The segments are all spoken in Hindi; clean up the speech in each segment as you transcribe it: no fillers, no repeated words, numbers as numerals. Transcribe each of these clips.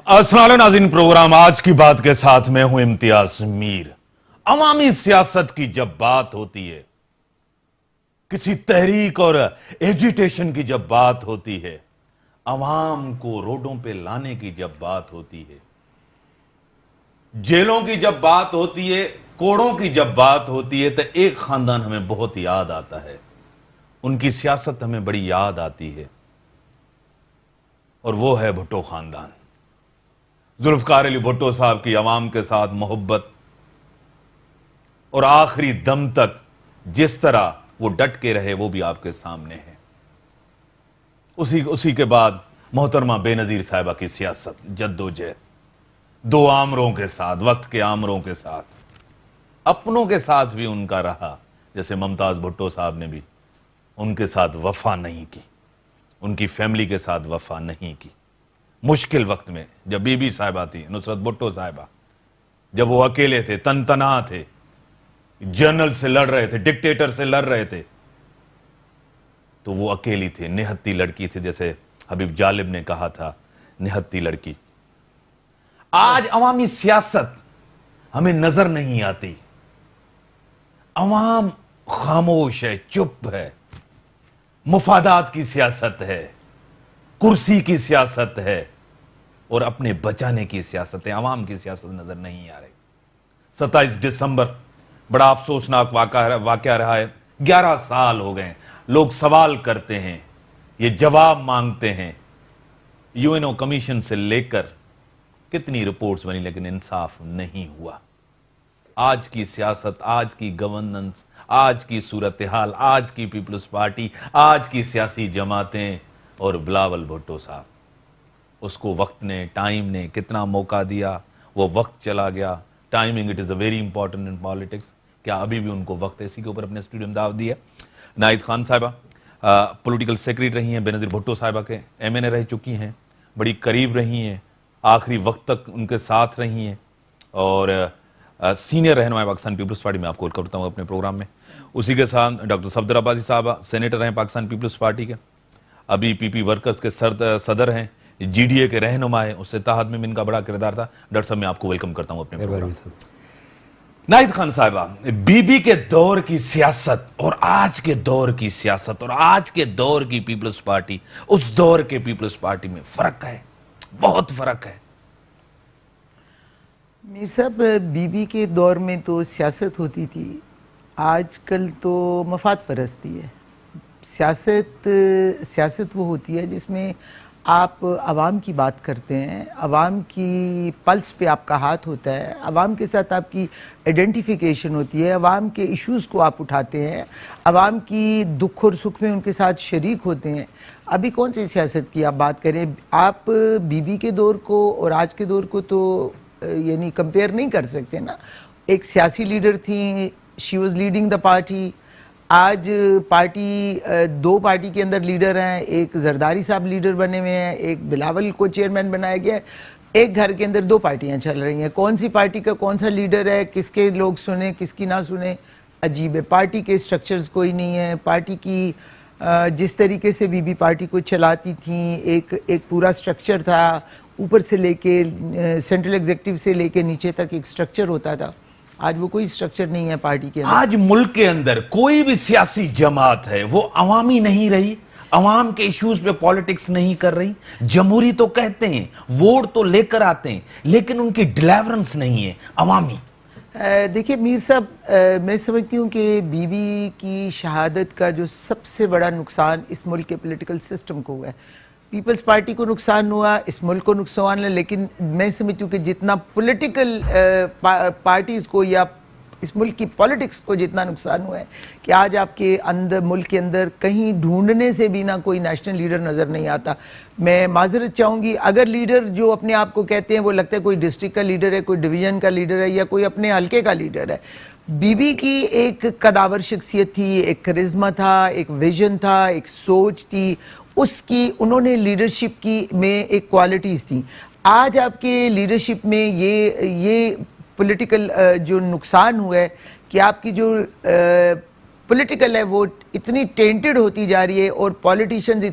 अस्सलाम नाज़रीन, प्रोग्राम आज की बात के साथ मैं हूं इम्तियाज मीर। अवामी सियासत की जब बात होती है, किसी तहरीक और एजिटेशन की जब बात होती है, अवाम को रोडों पे लाने की जब बात होती है, जेलों की जब बात होती है, कोड़ों की जब बात होती है, तो एक खानदान हमें बहुत याद आता है। उनकी सियासत हमें बड़ी याद आती है और वो है भुट्टो खानदान। जुल्फकार अली भुट्टो साहब की अवाम के साथ मोहब्बत और आखिरी दम तक जिस तरह वो डट के रहे, वो भी आपके सामने है। उसी के बाद मोहतरमा बेनजीर साहिबा की सियासत, जद्दोजहद, दो आमरों के साथ, वक्त के आमरों के साथ, अपनों के साथ भी उनका रहा। जैसे मुमताज भुट्टो साहब ने भी उनके साथ वफा नहीं की, उनकी फैमिली के साथ वफा नहीं की। मुश्किल वक्त में जब बीबी साहिबा थी, नुसरत भुट्टो साहिबा, जब वो अकेले थे, तनतना थे, जनरल से लड़ रहे थे, डिक्टेटर से लड़ रहे थे, तो वो अकेली थी, निहत्ती लड़की थी। जैसे हबीब जालिब ने कहा था, निहत्ती लड़की। आज अवामी सियासत हमें नजर नहीं आती। अवाम खामोश है, चुप है। मुफादात की सियासत है, कुर्सी की सियासत है और अपने बचाने की सियासत है। अवाम की सियासत नजर नहीं आ रही। 27 दिसंबर बड़ा अफसोसनाक वाकया रहा है। 11 साल हो गए। लोग सवाल करते हैं, ये जवाब मांगते हैं। यूएनओ कमीशन से लेकर कितनी रिपोर्ट्स बनी, लेकिन इंसाफ नहीं हुआ। आज की सियासत, आज की गवर्नेंस, आज की सूरत हाल, आज की पीपल्स पार्टी, आज की सियासी जमातें और बिलावल भुट्टो साहब, उसको वक्त ने, टाइम ने कितना मौका दिया, वो वक्त चला गया। Timing it is a very important in politics. क्या अभी भी उनको वक्त है? इसी के ऊपर अपने स्टूडियो में दाव दिया। नाहिद खान साहिबा पॉलिटिकल सेक्रेटरी रही हैं, बेनजीर भुट्टो साहिबा के एमएनए रह चुकी हैं, बड़ी करीब रही हैं, आखिरी वक्त तक उनके साथ रही हैं और सीनियर रहनुमा पाकिस्तान पीपल्स पार्टी में आपको वेलकम करता हूँ अपने प्रोग्राम में। उसी के साथ डॉक्टर सफदर अब्बासी साहबा सेनेटर हैं पाकिस्तान पीपल्स पार्टी के, अभी पीपी वर्कर्स के सदर हैं, जीडीए के रहनुमा है, उससे तहत में इनका बड़ा किरदार था। डॉक्टर साहब मैं आपको वेलकम करता हूं अपने प्रोग्राम में। नाहिद खान साहिबा, बीबी के दौर की सियासत और आज के दौर की सियासत और आज के दौर की पीपल्स पार्टी, उस दौर के पीपल्स पार्टी में फर्क है, बहुत फर्क है। मीर साहब, बीबी के दौर में तो सियासत होती थी, आजकल तो मफाद परस्ती है। सियासत वो होती है जिसमें आप आवाम की बात करते हैं, आवाम की पल्स पे आपका हाथ होता है, आवाम के साथ आपकी आइडेंटिफिकेशन होती है, आवाम के इश्यूज़ को आप उठाते हैं, आवाम की दुख और सुख में उनके साथ शरीक होते हैं। अभी कौन सी सियासत की आप बात करें? आप बीबी के दौर को और आज के दौर को तो यानी कंपेयर नहीं कर सकते ना। एक सियासी लीडर थी, she was leading the party. आज पार्टी, दो पार्टी के अंदर लीडर हैं, एक जरदारी साहब लीडर बने हुए हैं, एक बिलावल को चेयरमैन बनाया गया है। एक घर के अंदर दो पार्टियां चल रही हैं। कौन सी पार्टी का कौन सा लीडर है, किसके लोग सुने, किसकी ना सुने, अजीब है। पार्टी के स्ट्रक्चर्स कोई नहीं है। पार्टी की जिस तरीके से बीबी पार्टी को चलाती थी, एक पूरा स्ट्रक्चर था, ऊपर से लेके सेंट्रल एग्जीक्यूटिव से लेके नीचे तक एक स्ट्रक्चर होता था। आज वो कोई स्ट्रक्चर नहीं है पार्टी के अंदर। आज मुल्क के अंदर कोई भी सियासी जमात है वो अवामी नहीं रही, अवाम के इश्यूज पे पॉलिटिक्स नहीं कर रही। जमहूरी तो कहते हैं, वोट तो लेकर आते हैं, लेकिन उनकी डिलीवरेंस नहीं है अवामी। देखिए मीर साहब, मैं समझती हूँ कि बीबी की शहादत का जो सबसे बड़ा नुकसान इस मुल्क के पॉलिटिकल सिस्टम को हुआ है। पीपल्स पार्टी को नुकसान हुआ, इस मुल्क को नुकसान है, लेकिन मैं समझती हूँ कि जितना पॉलिटिकल पार्टीज़ को या इस मुल्क की पॉलिटिक्स को जितना नुकसान हुआ है कि आज आपके अंदर, मुल्क के अंदर कहीं ढूंढने से भी ना कोई नेशनल लीडर नज़र नहीं आता। मैं माजरत चाहूँगी, अगर लीडर जो अपने आप को कहते हैं वो लगता है कोई डिस्ट्रिक्ट का लीडर है, कोई डिवीज़न का लीडर है या कोई अपने हल्के का लीडर है। बीबी की एक कदावर शख्सियत थी, एक करिश्मा था, एक विजन था, एक सोच थी उसकी, उन्होंने लीडरशिप की में एक क्वालिटीज़ थी। आज आपके लीडरशिप में ये पॉलिटिकल जो नुकसान हुआ है कि आपकी जो पॉलिटिकल है वो इतनी टेंटेड होती जा रही है और पॉलिटिशियंस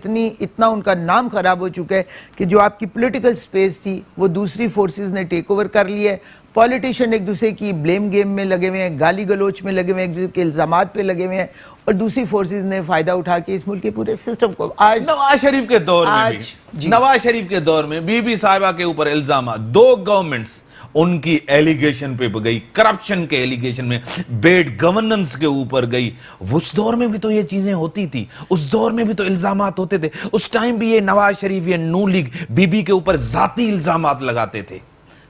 इतना उनका नाम खराब हो चुका है कि जो आपकी पॉलिटिकल स्पेस थी वो दूसरी फोर्सेस ने टेक ओवर कर ली है। पॉलिटिशियन एक दूसरे की ब्लेम गेम में लगे हुए हैं, गाली गलोच में लगे हुए हैं, एक दूसरे के इल्जामात पे लगे हुए हैं और दूसरी फोर्सेस ने फायदा उठा के इस मुल्क के पूरे सिस्टम को आज नवाज शरीफ के दौर में भी नवाज शरीफ के दौर में बीबी साहिबा के ऊपर इल्जाम, दो गवर्नमेंट्स उनकी एलिगेशन पे गई, करप्शन के एलिगेशन में, बेड गवर्नेंस के ऊपर गई। उस दौर में भी तो ये चीजें होती थी, उस दौर में भी तो इल्जामात होते थे। उस टाइम भी ये नवाज शरीफ, ये नू लीग बीबी के ऊपर जाती इल्जामात लगाते थे।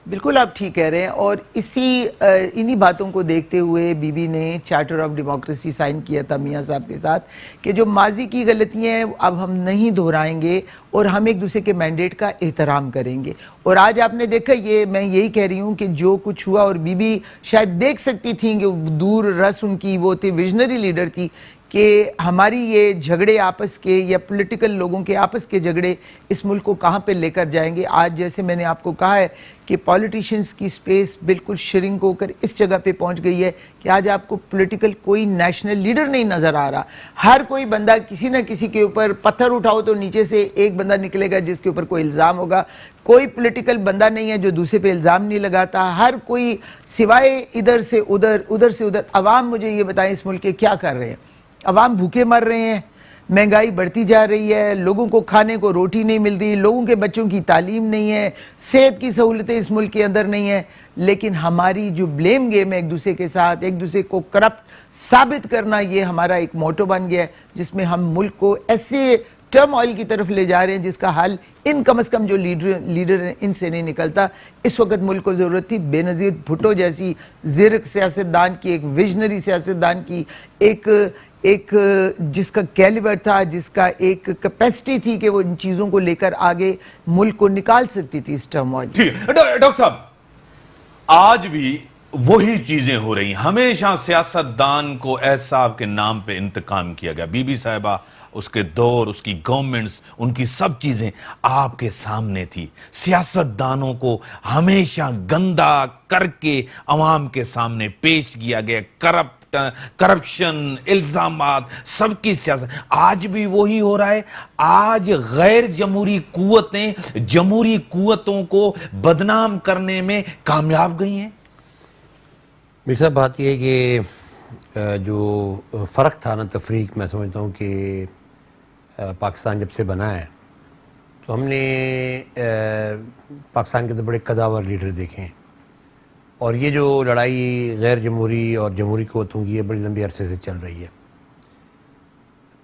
बिल्कुल आप ठीक कह रहे हैं और इन्हीं बातों को देखते हुए बीबी ने चार्टर ऑफ डेमोक्रेसी साइन किया था मियां साहब के साथ कि जो माजी की गलतियां हैं अब हम नहीं दोहराएंगे और हम एक दूसरे के मैंडेट का एहतराम करेंगे। और आज आपने देखा, ये मैं यही कह रही हूं कि जो कुछ हुआ, और बीबी शायद देख सकती थी कि दूर रस उनकी वो थी, विजनरी लीडर थी कि हमारी ये झगड़े आपस के या पॉलिटिकल लोगों के आपस के झगड़े इस मुल्क को कहाँ पे लेकर जाएंगे। आज जैसे मैंने आपको कहा है कि पॉलिटिशियंस की स्पेस बिल्कुल श्रिंक होकर इस जगह पे पहुंच गई है कि आज आपको पॉलिटिकल कोई नेशनल लीडर नहीं नजर आ रहा। हर कोई बंदा किसी न किसी के ऊपर पत्थर उठाओ तो नीचे से एक बंदा निकलेगा जिसके ऊपर कोई इल्ज़ाम होगा। कोई पॉलिटिकल बंदा नहीं है जो दूसरे पे इल्ज़ाम नहीं लगाता। हर कोई सिवाय इधर से उधर, उधर से उधर। अवाम मुझे ये बताएं इस मुल्क के क्या कर रहे हैं? अवाम भूखे मर रहे हैं, महंगाई बढ़ती जा रही है, लोगों को खाने को रोटी नहीं मिल रही, लोगों के बच्चों की तालीम नहीं है, सेहत की सहूलतें इस मुल्क के अंदर नहीं है। लेकिन हमारी जो ब्लेम गेम है एक दूसरे के साथ, एक दूसरे को करप्ट साबित करना, ये हमारा एक मोटो बन गया है जिसमें हम मुल्क को ऐसे टर्मोइल की तरफ ले जा रहे हैं जिसका हल इन कम से कम जो लीडर इनसे नहीं निकलता। इस वक्त मुल्क को जरूरत थी बेनजीर भुट्टो जैसी ज़िरक सियासतदान की, एक विजनरी सियासतदान की, एक जिसका कैलिबर था, जिसका एक कैपेसिटी थी कि वो इन चीजों को लेकर आगे मुल्क को निकाल सकती थी इस टर्मोइल। ठीक है डॉक्टर साहब, आज भी वही चीजें हो रही। हमेशा सियासतदान को एस साहब के नाम पे इंतकाम किया गया। बीबी साहिबा, उसके दौर, उसकी गवर्नमेंट्स, उनकी सब चीजें आपके सामने थी। सियासतदानों को हमेशा गंदा करके अवाम के सामने पेश किया गया। करप्शन, इल्जामात, सबकी सियासत। आज भी वही हो रहा है। आज गैर जमहूरी कुव्वतें जमहूरी कुव्वतों को बदनाम करने में कामयाब गई हैं। मेरी साहब बात यह है कि जो फ़र्क था ना, तफरीक, मैं समझता हूँ कि पाकिस्तान जब से बना है तो हमने पाकिस्तान के तो बड़े कदावर लीडर देखे हैं और ये जो लड़ाई गैर जमहूरी और जमहूरी क़ुव्वतों की ये बड़ी लंबी अरसे से चल रही है।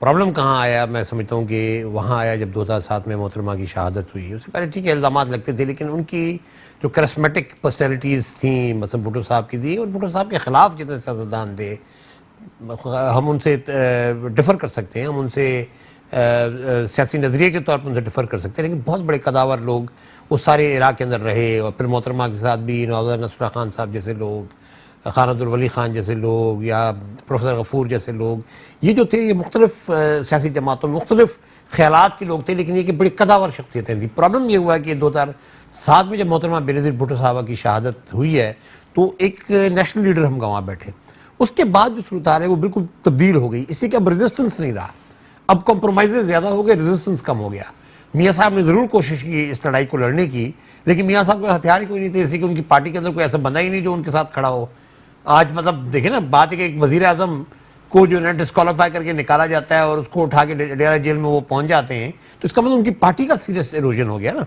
प्रॉब्लम कहाँ आया, मैं समझता हूँ कि वहाँ आया जब 2007 में मोहतरमा की शहादत हुई। उससे पहले ठीक है इल्ज़ामात लगते थे, लेकिन उनकी जो करिस्मेटिक पर्सनैलिटीज़ थी, मतलब भुट्टो साहब की थी, और भुट्टो साहब के ख़िलाफ़ जितने सियासतदान थे हम उनसे डिफ़र कर सकते हैं, हम उनसे सियासी नज़रिए के तौर पर उनसे डिफ़र कर सकते हैं, लेकिन बहुत बड़े कदावर लोग उस सारे इराक़ के अंदर रहे। और फिर मोहतरमा के साथ भी नवाज़ नसरुल्लाह खान साहब जैसे लोग, खान अब्दुल वली खान जैसे लोग, या प्रोफेसर गफूर जैसे लोग, ये जो थे ये मुख्तलिफ सियासी जमातों में मुख्तलिफ ख्यालात के लोग थे, लेकिन ये कि बड़ी कदावर शख्सियतें थी। प्रॉब्लम ये हुआ कि 2007 में जब मोहतरमा बेनज़ीर भुट्टो साहबा की शहादत हुई है तो एक नेशनल लीडर हम गंवा बैठे। उसके बाद जो सूरत है वो बिल्कुल तब्दील हो गई, इसलिए कि अब रेजिस्टेंस नहीं रहा, अब कॉम्प्रोमाइज़ ज़्यादा हो गए, रेजिस्टेंस कम हो गया। मियाँ साहब ने ज़रूर कोशिश की इस लड़ाई को लड़ने की, लेकिन मियाँ साहब के हथियार ही कोई नहीं थे, इसलिए कि उनकी पार्टी के अंदर कोई ऐसा बंदा ही नहीं जो उनके साथ खड़ा हो। आज मतलब देखें ना, बात है कि एक वज़ीर आज़म को जो है डिस्क्वालीफाई करके निकाला जाता है और उसको उठा के डेरा जेल में वो पहुंच जाते हैं, तो इसका मतलब उनकी पार्टी का सीरियस इरोजन हो गया ना।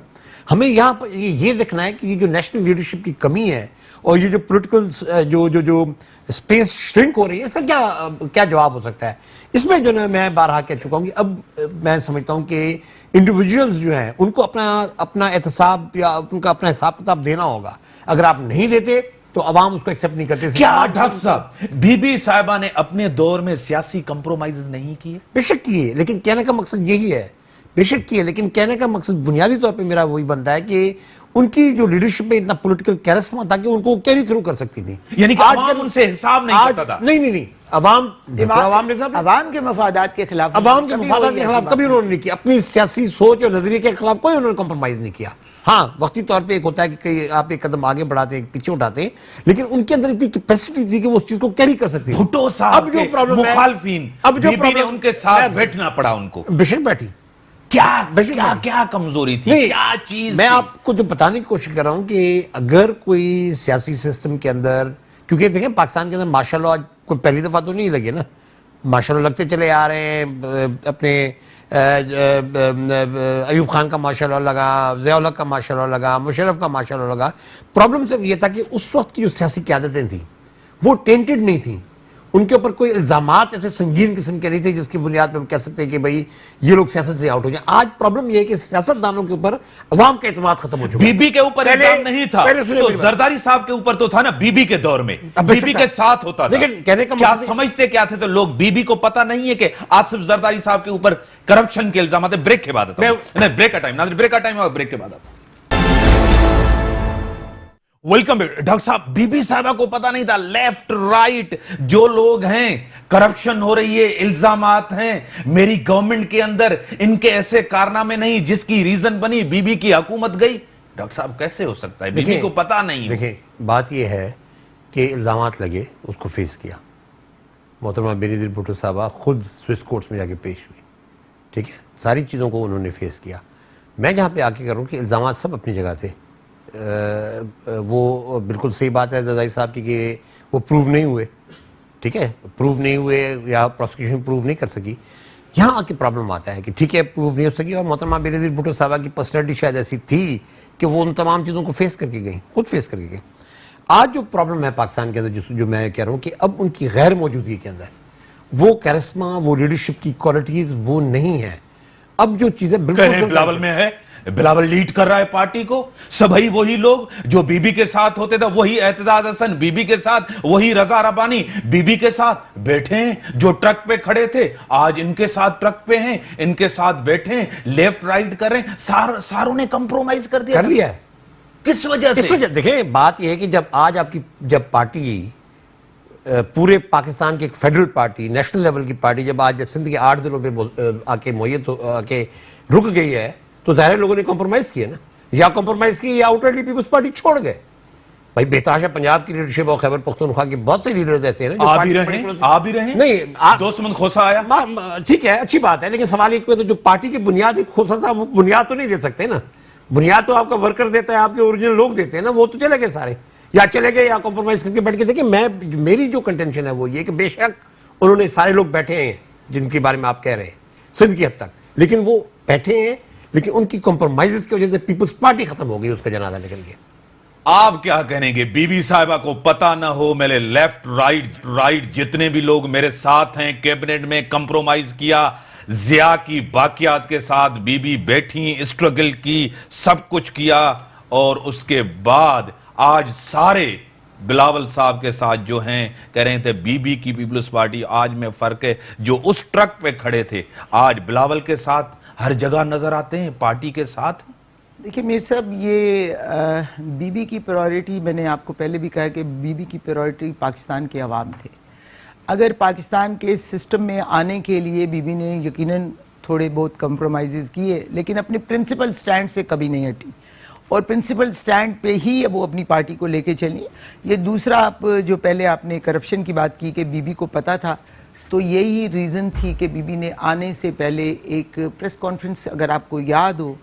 हमें यहाँ पर ये देखना है कि ये जो नेशनल लीडरशिप की कमी है और ये जो पॉलिटिकल जो स्पेस श्रिंक हो रही है, इसका क्या जवाब हो सकता है। इसमें जो है मैं बारहा कह चुका हूँ कि अब मैं समझता हूँ कि इंडिविजुअल्स जो हैं उनको अपना एहतसाब या उनका अपना हिसाब किताब देना होगा। अगर आप नहीं देते तो अवाम उसको एक्सेप्ट नहीं करते। क्या डॉक्टर साहब, बीबी साहिबा ने अपने दौर में सियासी कंप्रोमाइज नहीं किए? बेशक किए, लेकिन कहने का मकसद यही है, बेशक किए, लेकिन कहने का मकसद बुनियादी तौर पे मेरा वही बनता है कि उनकी जो लीडरशिप में इतना पॉलिटिकल कैरिस्मा था कि उनको कैरी थ्रू कर सकती थी। यानी कि आज उनसे हिसाब नहीं करता था। नहीं, अवाम ने सब अवाम के मफादात के खिलाफ, अवाम के मफादात के खिलाफ कभी उन्होंने नहीं किया, अपनी सियासी सोच और नजरिए के खिलाफ कोई उन्होंने कॉम्प्रोमाइज नहीं किया। हाँ, वक्ती तौर पे एक होता है कि आप एक कदम आगे बढ़ाते हैं, एक पीछे उठाते हैं, लेकिन उनके अंदर इतनी कैपेसिटी थी कि वो उस चीज को कैरी कर सकते हैं। भुट्टो साहब के मुखालफिन, अब जो प्रॉब्लम उनके साथ बैठना पड़ा उनको, बेशक बैठी, क्या कमजोरी थी, क्या चीज। मैं आपको जो बताने की कोशिश कर रहा हूं कि अगर कोई सियासी सिस्टम के अंदर, क्योंकि देखें पाकिस्तान के अंदर माशाल्लाह कोई पहली दफा तो नहीं लगे ना, माशाल्लाह लगते चले आ रहे हैं। अपने अयूब खान का माशाल्लाह लगा, ज़िया-उल हक का माशाल्लाह लगा, मुशर्रफ का माशाल्लाह लगा। प्रॉब्लम सिर्फ ये था कि उस वक्त की जो सियासी क़यादतें थी वो टेंटेड नहीं थी, उनके ऊपर कोई इल्जामात ऐसे संगीन किस्म के नहीं थे जिसकी बुनियाद पर हम कह सकते हैं कि भाई ये लोग सियासत से आउट हो जाए। आज प्रॉब्लम ये है कि सियासतदानों के ऊपर अवाम का एतमाद खत्म हो चुका है। बीबी के ऊपर इल्जाम नहीं था तो जरदारी साहब के ऊपर तो था ना, बीबी के दौर में बीबी के साथ होता था। लेकिन कहने का क्या समझते क्या थे तो लोग, बीबी को पता नहीं है कि आसिफ जरदारी साहब के ऊपर करप्शन के इल्जाम है। ब्रेक के बाद ब्रेक का टाइम, ब्रेक का टाइम और ब्रेक के बाद आता। वेलकम डॉक्टर साहब, बीबी साहबा को पता नहीं था, लेफ्ट राइट जो लोग हैं, करप्शन हो रही है, इल्जामात हैं मेरी गवर्नमेंट के अंदर, इनके ऐसे कारनामे नहीं जिसकी रीजन बनी बीबी की हुकूमत गई। डॉक्टर साहब कैसे हो सकता है, बीबी को पता नहीं। देखिए बात यह है कि इल्जामात लगे, उसको फेस किया। मोहतरमा बेनज़ीर भुट्टो साहबा खुद स्विस कोर्ट्स में जाके पेश हुई, ठीक है, सारी चीज़ों को उन्होंने फेस किया। मैं जहाँ पे आके कर रहा हूँ कि इल्जामात सब अपनी जगह थे। वो बिल्कुल सही बात है जरदारी साहब की कि वो प्रूव नहीं हुए, ठीक है, प्रूव नहीं हुए या प्रोसिक्यूशन प्रूव नहीं कर सकी। यहाँ आके प्रॉब्लम आता है कि ठीक है प्रूव नहीं हो सकी, और मोहतरमा बेनज़ीर भुट्टो साहबा की पर्सनैलिटी शायद ऐसी थी कि वो उन तमाम चीज़ों को फेस करके गई, खुद फेस करके गई। आज जो प्रॉब्लम है पाकिस्तान के अंदर, जो मैं कह रहा हूँ कि अब उनकी गैर मौजूदगी के अंदर वो कैरिस्मा, वो लीडरशिप की क्वालिटीज़ वो नहीं है। अब जो चीज़ें बिल्कुल बिलावल में है, बिलावल लीड कर रहा है पार्टी को, सभी वही लोग जो बीबी के साथ होते थे, वही एतजाज हसन बीबी के साथ, वही रजा रबानी बीबी के साथ बैठे हैं, जो ट्रक पे खड़े थे आज इनके साथ ट्रक पे हैं, इनके साथ बैठे हैं, लेफ्ट राइट कर रहे हैं, सारों ने कंप्रोमाइज कर दिया है। किस वजह से? देखें बात यह है कि जब पार्टी पूरे पाकिस्तान की एक फेडरल पार्टी, नेशनल लेवल की पार्टी, जब आज सिंध के 8 जिलों में आके मुहैयत आके रुक गई है, तो ज़ाहिर लोगों ने कॉम्प्रोमाइज किया ना, या कॉम्प्रोमाइज किया या आउटराइटली पीपल्स पार्टी छोड़ गए। भाई बेताशा पंजाब की लीडरशिप और खैबर पख्तूनख्वा के बहुत से लीडर्स ऐसे हैं आ भी रहे नहीं, दोस्तमंद खोसा आया, ठीक है, अच्छी बात है, लेकिन सवाल एक पे तो जो पार्टी की बुनियाद, खोसा साहब वो बुनियाद तो नहीं दे सकते ना, बुनियाद तो आपका वर्कर देता है, आपके ओरिजिनल लोग देते हैं ना, वो तो चले गए सारे, या चले गए या कॉम्प्रोमाइज करके बैठ के। देखिए मेरी जो कंटेंशन है वो ये कि बेशक उन्होंने सारे लोग बैठे हैं जिनके बारे में आप कह रहे हैं सिंध की हद तक, लेकिन वो बैठे हैं, लेकिन उनकी कॉम्प्रोमाइजेस की वजह से पीपल्स पार्टी खत्म हो गई, उसका जनाजा निकल गया। आप क्या कहेंगे, बीबी साहिबा को पता ना हो, मेरे लेफ्ट राइट जितने भी लोग मेरे साथ हैं, कैबिनेट में कंप्रोमाइज किया, जिया की बाकियात के साथ बीबी बैठी, स्ट्रगल की, सब कुछ किया, और उसके बाद आज सारे बिलावल साहब के साथ जो हैं कह रहे थे बीबी की पीपल्स पार्टी। आज में फर्क है, जो उस ट्रक पे खड़े थे आज बिलावल के साथ हर जगह नजर आते हैं, पार्टी के साथ। देखिए मीर साहब, ये बीबी की प्रायोरिटी, मैंने आपको पहले भी कहा कि बीबी की प्रायोरिटी पाकिस्तान के अवाम थे। अगर पाकिस्तान के सिस्टम में आने के लिए बीबी ने यकीनन थोड़े बहुत कंप्रोमाइज़ किए, लेकिन अपने प्रिंसिपल स्टैंड से कभी नहीं हटी, और प्रिंसिपल स्टैंड पे ही वो अपनी पार्टी को लेके चली। ये दूसरा, आप जो पहले आपने करप्शन की बात की कि बीबी को पता था, तो यही रीज़न थी कि बीबी ने आने से पहले एक प्रेस कॉन्फ्रेंस, अगर आपको याद हो,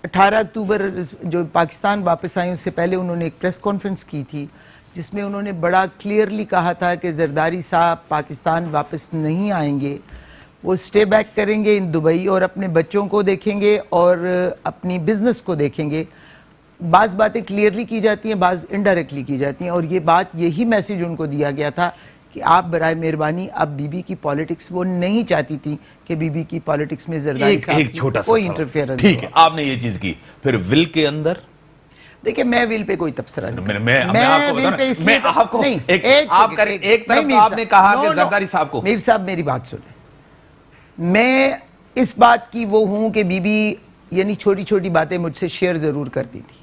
18 अक्टूबर जो पाकिस्तान वापस आई उससे पहले उन्होंने एक प्रेस कॉन्फ्रेंस की थी, जिसमें उन्होंने बड़ा क्लियरली कहा था कि जरदारी साहब पाकिस्तान वापस नहीं आएंगे, वो स्टे बैक करेंगे इन दुबई और अपने बच्चों को देखेंगे और अपनी बिजनेस को देखेंगे। बाज़ बातें क्लियरली की जाती हैं, बाज़ इनडायरेक्टली की जाती हैं, और ये बात, यही मैसेज उनको दिया गया था कि आप बराए मेहरबानी, अब बीबी की पॉलिटिक्स, वो नहीं चाहती थी कि बीबी की पॉलिटिक्स में जरदारी साहब एक छोटा सा कोई इंटरफेरेंस। ठीक है, आपने ये चीज की, फिर विल के अंदर देखिए मैं विल पे कोई तबसरा नहीं, मैं आपको बता रहा हूं, मैं आपको एक तरफ आपने कहा कि जरदारी साहब को। मीर साहब मेरी बात सुने, मैं इस बात की वो हूं कि बीबी यानी छोटी छोटी बातें मुझसे शेयर जरूर करती थी,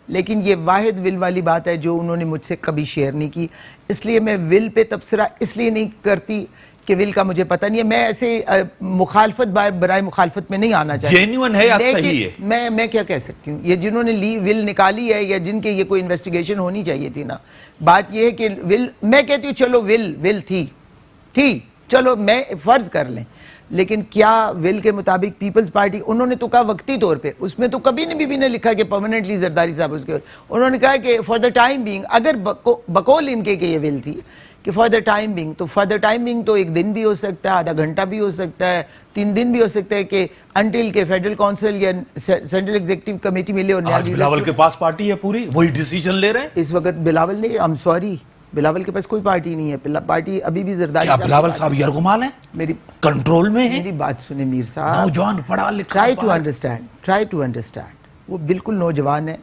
लेकिन ये वाहिद विल वाली बात है जो उन्होंने मुझसे कभी शेयर नहीं की, इसलिए मैं विल पे तबसरा इसलिए नहीं करती कि विल का मुझे पता नहीं है। मैं ऐसे मुखालफत बराए मुखालफत में नहीं आना चाहती। जेन्युइन है या सही है? मैं क्या कह सकती हूँ, ये जिन्होंने विल निकाली है या जिनके ये कोई इन्वेस्टिगेशन होनी चाहिए थी ना, बात ये है कि विल, मैं कहती हूँ चलो विल थी, चलो मैं फर्ज कर लें, लेकिन क्या विल के मुताबिक पीपल्स पार्टी, उन्होंने तो कहा वक्ती तौर पे, उसमें तो कभी नहीं बीबी ने लिखा कि परमानेंटली जरदारी साहब उसके, उन्होंने कहा कि फॉर द टाइम बीइंग, अगर बकौल इनके के ये विल थी कि फॉर द टाइम बीइंग, तो फॉर द टाइम बीइंग तो एक दिन भी हो सकता है, आधा घंटा भी हो सकता है, 3 दिन भी हो सकता है कि अंटिल के फेडरल काउंसिल या सेंट्रल एग्जीक्यूटिव कमेटी मिले और आज बिलावल के पास पार्टी है पूरी, वही डिसीजन ले रहे हैं इस वक्त। बिलावल ने, आई एम सॉरी, बिलावल के पास कोई पार्टी नहीं है, पार्टी अभी भी जरदारी क्या बिलावल साहब यरगुमाल हैं? मेरी कंट्रोल में है? मेरी बात सुने मीर साहब, नौजवान पढ़ा लिखा, ट्राई टू अंडरस्टैंड, वो बिल्कुल नौजवान है,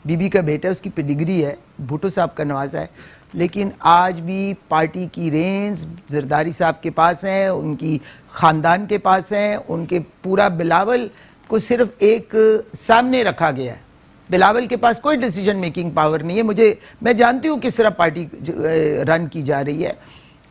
बीबी का बेटा है, उसकी पेडिग्री है, भुट्टो साहब का नवाजा है, लेकिन आज भी पार्टी की रेंज जरदारी साहब के पास है, उनकी खानदान के पास है, उनके पूरा बिलावल को सिर्फ एक सामने रखा गया है। बिलावल के पास कोई डिसीजन मेकिंग पावर नहीं है। मैं जानती हूँ किस तरह पार्टी रन की जा रही है।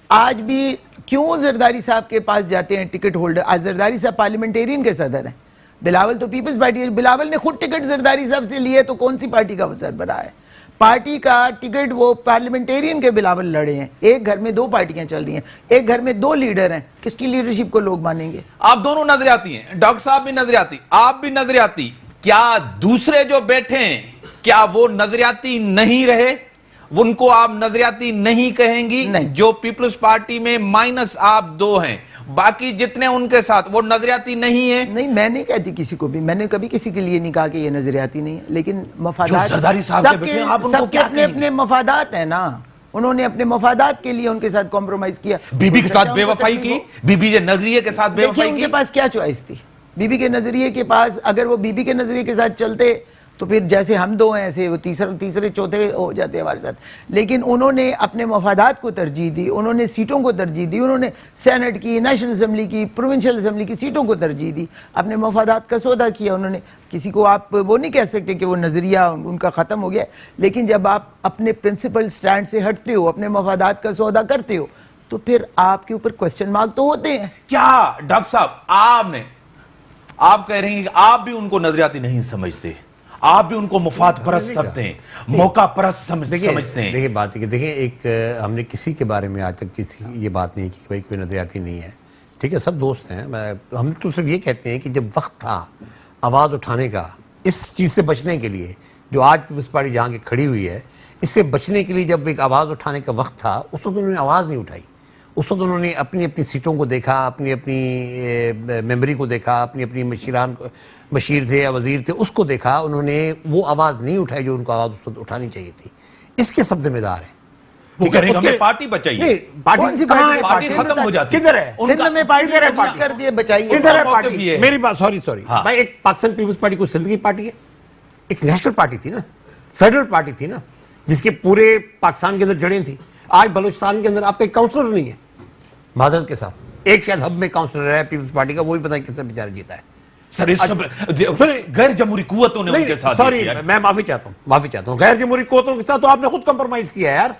आज भी क्यों जरदारी साहब के पास जाते हैं टिकट होल्डर? आज जरदारी साहब पार्लियामेंटेरियन के सदर हैं, बिलावल तो पीपल्स पार्टी है। बिलावल ने खुद टिकट जरदारी साहब से लिए, तो कौन सी पार्टी का अवसर बना है? पार्टी का टिकट वो पार्लियामेंटेरियन के बिलावल लड़े हैं। एक घर में 2 पार्टियां चल रही हैं, एक घर में 2 लीडर हैं, किसकी लीडरशिप को लोग मानेंगे? आप दोनों नजरियाती हैं, डॉक्टर साहब भी नजरियाती, आप भी नजरियाती, क्या दूसरे जो बैठे हैं क्या वो नजरियाती नहीं रहे? उनको आप नजरियाती नहीं कहेंगी? नहीं। जो पीपल्स पार्टी में माइनस आप 2 हैं, बाकी जितने उनके साथ, वो नजरियाती नहीं है? नहीं, मैं नहीं कहती किसी को भी, मैंने कभी किसी के लिए नहीं कहा कि ये नजरियाती नहीं है, लेकिन मफादात, जरदारी साहब के बैठे हैं, आप उनको क्या अपने अपने मफादात है ना, उन्होंने अपने मफादात के लिए उनके साथ कॉम्प्रोमाइज किया। बीबी के साथ बेवफाई की, बीबी के नजरिए के साथ बेवफाई की। उनके पास क्या चॉइस थी? बीबी के नजरिए के पास, अगर वो बीबी के नजरिए के साथ चलते तो फिर जैसे हम 2 हैं ऐसे वो तीसरे चौथे हो जाते हमारे साथ। लेकिन उन्होंने अपने मफादात को तरजीह दी, उन्होंने सीटों को तरजीह दी, उन्होंने सेनेट की, नेशनल असम्बली की, प्रोविंशियल असम्बली की सीटों को तरजीह दी, अपने मफादात का सौदा किया उन्होंने। किसी को आप वो नहीं कह सकते कि वो नजरिया उनका खत्म हो गया, लेकिन जब आप अपने प्रिंसिपल स्टैंड से हटते हो, अपने मफादात का सौदा करते हो, तो फिर आपके ऊपर क्वेश्चन मार्क तो होते हैं। क्या डॉक्टर साहब आप कह रहे हैं कि आप भी उनको नजरियाती नहीं समझते, आप भी उनको मुफाद परस्त समझते हैं, मौका परस्त समझते हैं? देखिए बात है कि देखिए, एक हमने किसी के बारे में आज तक किसी ये बात नहीं की कि भाई कोई नजरियाती नहीं है, ठीक है, सब दोस्त हैं। हम तो सिर्फ ये कहते हैं कि जब वक्त था आवाज़ उठाने का, इस चीज़ से बचने के लिए, जो आज पीपल्स पार्टी जहाँ की खड़ी हुई है, इससे बचने के लिए जब एक आवाज़ उठाने का वक्त था, उस वक्त उन्होंने आवाज़ नहीं उठाई। उस वक्त उन्होंने अपनी अपनी सीटों को देखा, अपनी अपनी मेमोरी को देखा, अपनी अपनी मशीर थे या वजीर थे उसको देखा, उन्होंने वो आवाज़ नहीं उठाई जो उनको आवाज़ उस वक्त उठानी चाहिए थी। इसके सब जिम्मेदार है। वो कह रहे हैं हमें पार्टी बचाइए। पार्टी पार्टी खत्म हो जाती है। किधर है? सिंध में पार्टी कर दिए, बचाइए। किधर है मौके पार्टी? भी है। मेरी बात, सॉरी भाई, एक पाकिस्तान पीपल्स पार्टी को सिंध की पार्टी है, एक नेशनल पार्टी थी ना, फेडरल पार्टी थी ना, जिसके पूरे पाकिस्तान के अंदर जड़ें थी। आज बलूचिस्तान के अंदर आपका एक काउंसलर नहीं है, माजरत के साथ। एक शायद हब में काउंसलर है पीपल्स पार्टी का, वो भी पता है किससे बेचारा जीता है। सर इस गैर जमहूरी कुव्वतों ने उनके साथ, सॉरी मैं माफी चाहता हूं, गैर जमहूरी कुव्वतों के साथ तो आपने खुद कंप्रोमाइज किया है यार।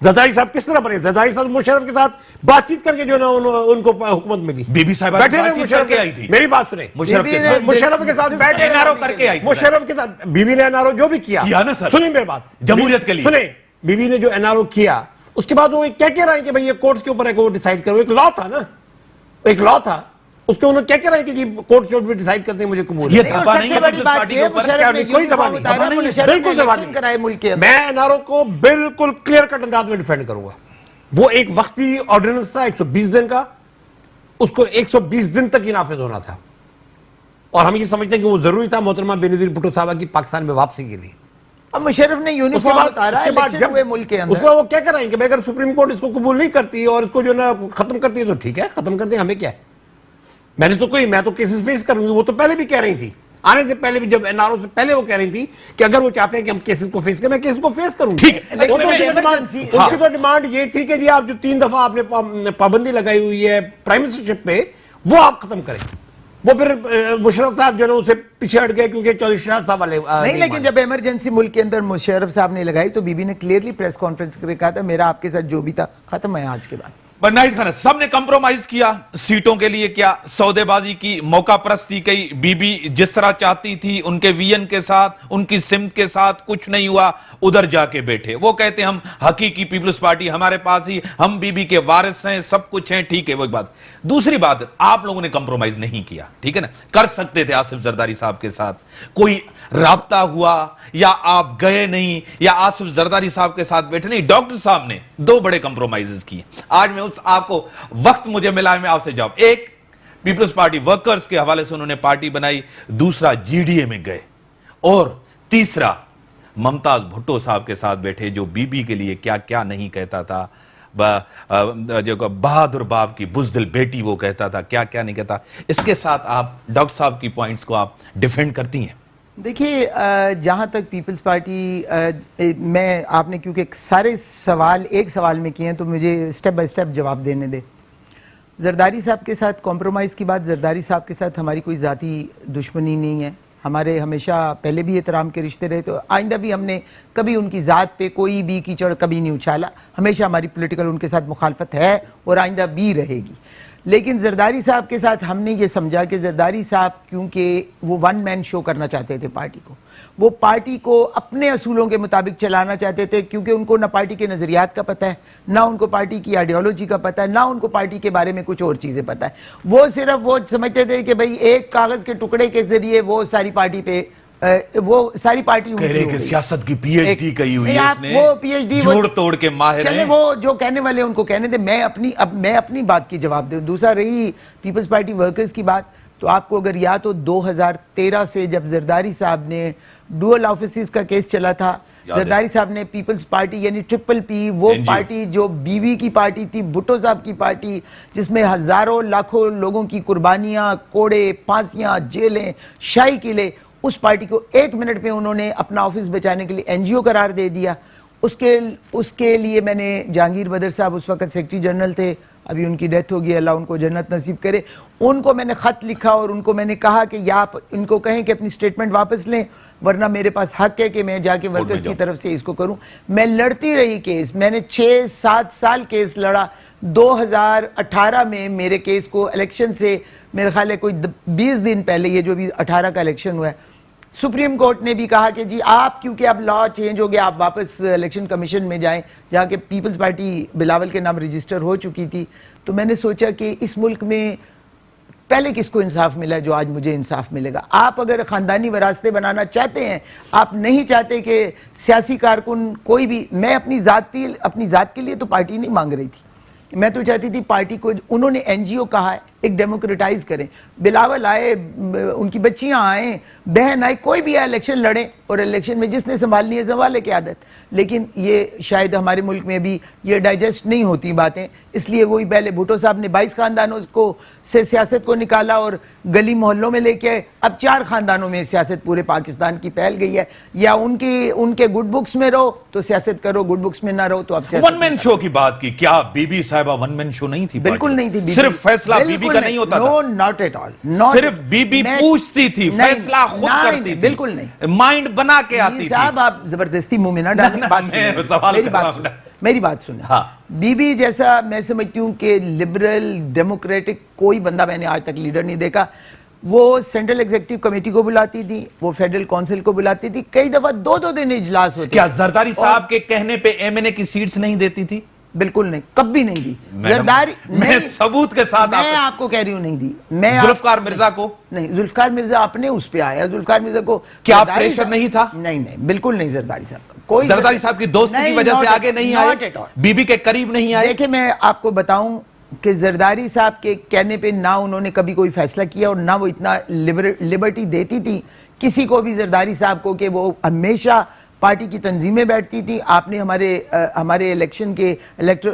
जरदारी साहब किस तरह बने? जरदारी साहब मुशर्रफ के साथ बातचीत करके जो ना उनको हुकूमत मिली, बीबी साहब बैठे रहे मुशर्रफ के आई थी। मेरी बात सुने, मुशर्रफ के साथ बैठे एनआरओ करके आई थी। मुशर्रफ के साथ बीबी ने एनआरओ जो भी किया ना सर, सुनिए मेरी बात, जमहूरियत के लिए सुने, बीबी ने जो एनआरओ किया उसके बाद वो क्या कह रहे हैं कि भाई ये कोर्ट्स के ऊपर है, वो डिसाइड करो। एक लॉ था ना, एक लॉ था, उसके उन्होंने क्या कह रहे हैं कि जी कोर्ट जो भी डिसाइड करते हैं मुझे कबूल है। ये दबा नहीं है पीपल्स पार्टी के ऊपर, कोई दबा नहीं, बिल्कुल दबा नहीं। मैं एनआरओ को बिल्कुल क्लियर कट अंदाज में डिफेंड करूंगा। वो एक वक्ती ऑर्डिनेंस था 120 दिन का, उसको 120 दिन तक ही नाफिज होना था, और हम ये समझते हैं कि वो जरूरी था मोहतरमा बेनजीर भुट्टो साहबा की पाकिस्तान में वापसी के लिए। अब मुशर्रफ ने यूनिफॉर्म उतारा है, इलेक्शन हुए मुल्क के अंदर, उसके बाद वो क्या कर रहे हैं कि अगर सुप्रीम कोर्ट इसको कबूल नहीं करती और इसको जो ना खत्म करती है तो ठीक है, खत्म कर दे, हमें क्या है। मैं तो केसेस फेस करूंगी, वो तो पहले भी कह रही थी, आने से पहले भी, जब एनआरओ से पहले वो कह रही थी कि अगर वो चाहते हैं कि हम केसेस को फेस करें, मैं केस को फेस करूंगी। ठीक है, उनकी तो डिमांड ये थी कि जी आप जो 3 दफा आपने पाबंदी लगाई हुई है प्राइम मिनिस्टरशिप पे, वो आप खत्म करें। वो फिर मुशर्रफ साहब जो है उसे पीछे हट गए क्योंकि चौधरी शहजाद साहब वाले नहीं, लेकिन जब इमरजेंसी मुल्क के अंदर मुशर्रफ साहब ने लगाई तो बीबी ने क्लियरली प्रेस कॉन्फ्रेंस करके कहा था मेरा आपके साथ जो भी था खत्म है आज के बाद। बट नाहिद खान सबने कंप्रोमाइज किया सीटों के लिए, क्या सौदेबाजी की, मौका परस्ती की। बीबी जिस तरह चाहती थी उनके विजन के साथ, उनकी सिमत के साथ कुछ नहीं हुआ, उधर जाके बैठे। वो कहते हम हकीकी पीपल्स पार्टी हमारे पास ही, हम बीबी के वारिस हैं, सब कुछ हैं, ठीक है। वो एक बात। दूसरी बात, आप लोगों ने कंप्रोमाइज नहीं किया, ठीक है ना। कर सकते थे आसिफ जरदारी साहब के साथ, कोई राब्ता हुआ या आप गए नहीं या आसिफ जरदारी साहब के साथ बैठे नहीं। डॉक्टर साहब ने 2 बड़े कंप्रोमाइजेस किए। आज मैं उस आपको वक्त मुझे मिला है, मैं आपसे जवाब। एक, पीपल्स पार्टी वर्कर्स के हवाले से उन्होंने पार्टी बनाई। दूसरा, जीडीए में गए। और तीसरा, मुमताज भुट्टो साहब के साथ बैठे जो बीबी के लिए क्या क्या नहीं कहता था, जो बहादुर बाप की बुज़दिल बेटी वो कहता था, क्या क्या नहीं कहता। इसके साथ आप डॉक्टर साहब की पॉइंट्स को आप डिफेंड करती हैं। देखिए, जहाँ तक पीपल्स पार्टी, मैं आपने क्योंकि सारे सवाल एक सवाल में किए हैं तो मुझे स्टेप बाय स्टेप जवाब देने दे। जरदारी साहब के साथ कॉम्प्रोमाइज़ की बात, जरदारी साहब के साथ हमारी कोई ज़ाती दुश्मनी नहीं है। हमारे हमेशा पहले भी एहतराम के रिश्ते रहे, तो आइंदा भी हमने कभी उनकी ज़ात पे कोई भी कीचड़ कभी नहीं उछाला। हमेशा हमारी पॉलिटिकल उनके साथ मुखालफत है और आइंदा भी रहेगी। लेकिन जरदारी साहब के साथ हमने ये समझा कि जरदारी साहब क्योंकि वो 1 मैन शो करना चाहते थे पार्टी को, वो पार्टी को अपने असूलों के मुताबिक चलाना चाहते थे, क्योंकि उनको ना पार्टी के नज़रियात का पता है, ना उनको पार्टी की आइडियोलॉजी का पता है, ना उनको पार्टी के बारे में कुछ और चीज़ें पता है। वो सिर्फ वो समझते थे कि भाई एक कागज़ के टुकड़े के जरिए वो सारी पार्टी पे वो सारी पार्टी कह रहे कि सियासत की पीएचडी कही हुई है उसने, वो पीएचडी जोड़ तोड़ के माहिर हैं। वो जो कहने वाले उनको कहने दे, मैं अपनी बात की जवाब दूं। दूसरा, रही पीपल्स पार्टी वर्कर्स की बात, तो आपको अगर याद हो 2013 से जब जरदारी साहब ने डुअल ऑफिसेस का केस चला था, जरदारी साहब ने पीपल्स पार्टी यानी PPP, वो पार्टी जो बीवी की पार्टी थी, भुट्टो साहब की पार्टी, जिसमें हजारों लाखों लोगों की कुर्बानियां, कोड़े, फांसियां, जेलें, शाही किले, उस पार्टी को 1 मिनट में उन्होंने अपना ऑफिस बचाने के लिए NGO करार दे दिया। उसके लिए मैंने जहांगीर बदर साहब उस वक्त सेक्रेटरी जनरल थे, अभी उनकी डेथ हो गई, अल्लाह उनको जन्नत नसीब करे, उनको मैंने खत लिखा और उनको मैंने कहा कि या आप इनको कहें कि अपनी स्टेटमेंट वापस लें, वरना मेरे पास हक है कि मैं जाके वर्कर्स की तरफ से इसको करूं। मैं लड़ती रही केस, मैंने 6-7 साल केस लड़ा। 2018 में मेरे केस को इलेक्शन से मेरे ख्याल है कोई 20 दिन पहले, ये जो भी 18 का इलेक्शन हुआ है, सुप्रीम कोर्ट ने भी कहा कि जी आप, क्योंकि अब लॉ चेंज हो गया, आप वापस इलेक्शन कमीशन में जाएं, जहाँ के पीपल्स पार्टी बिलावल के नाम रजिस्टर हो चुकी थी। तो मैंने सोचा कि इस मुल्क में पहले किसको इंसाफ मिला है जो आज मुझे इंसाफ मिलेगा। आप अगर ख़ानदानी वरासतें बनाना चाहते हैं, आप नहीं चाहते कि सियासी कारकुन कोई भी, मैं अपनी ज़ात के लिए तो पार्टी नहीं मांग रही थी, मैं तो चाहती थी पार्टी को, उन्होंने NGO कहा है, एक डेमोक्रेटाइज करें। बिलावल आए, उनकी बच्चियां आए, बहन आए, कोई भी आए, इलेक्शन लड़े और इलेक्शन में जिसने संभालनी है संभाले की आदत। लेकिन ये शायद हमारे मुल्क में भी ये डाइजेस्ट नहीं होती बातें, इसलिए वही पहले भुट्टो साहब ने 22 खानदानों को से सियासत को निकाला और गली मोहल्लों में लेके आए। अब 4 खानदानों में सियासत पूरे पाकिस्तान की फैल गई है। या उनके गुड बुक्स में रहो तो सियासत करो, गुड बुक्स में ना रहो तो आप 1 मैन शो की बात की, क्या बीबी साहिबा 1 मैन शो नहीं थी? बिल्कुल नहीं थी। सिर्फ फैसला बीबी का नहीं होता था। No, not at all. सिर्फ बीबी पूछती थी, फैसला खुद करती थी, बिल्कुल नहीं, माइंड बना के आती थी। साहब आप जबरदस्ती मुंह में ना डालें, मेरी बात सुने। हाँ। बीबी जैसा मैं समझती हूँ कि लिबरल डेमोक्रेटिक कोई बंदा मैंने आज तक लीडर नहीं देखा। वो सेंट्रल एग्जीक्यूटिव कमेटी को बुलाती थी, वो फेडरल काउंसिल को बुलाती थी, कई दफा 2-2 दिन इजलास होते। क्या जरदारी साहब के कहने पे MNA की सीट्स नहीं देती थी? बिल्कुल नहीं, कभी नहीं दी। जरदारी, मैं सबूत के साथ मैं आपको कह रही हूँ नहीं दी। मैं जुल्फकार मिर्जा को नहीं, जुल्फकार मिर्जा अपने उस पे आया, जुल्फकार मिर्जा को क्या प्रेशर नहीं था? नहीं, बिल्कुल नहीं। जरदारी साहब कोई, जरदारी साहब की दोस्ती की वजह से आगे नहीं आए, बीबी के करीब नहीं आए। देखिए, मैं आपको बताऊं कि जरदारी साहब के कहने पे ना उन्होंने कभी कोई फैसला किया और ना वो इतना लिबर्टी देती थी किसी को भी जरदारी साहब को कि वो हमेशा पार्टी की तंजीमें बैठती थी, आपने हमारे इलेक्शन के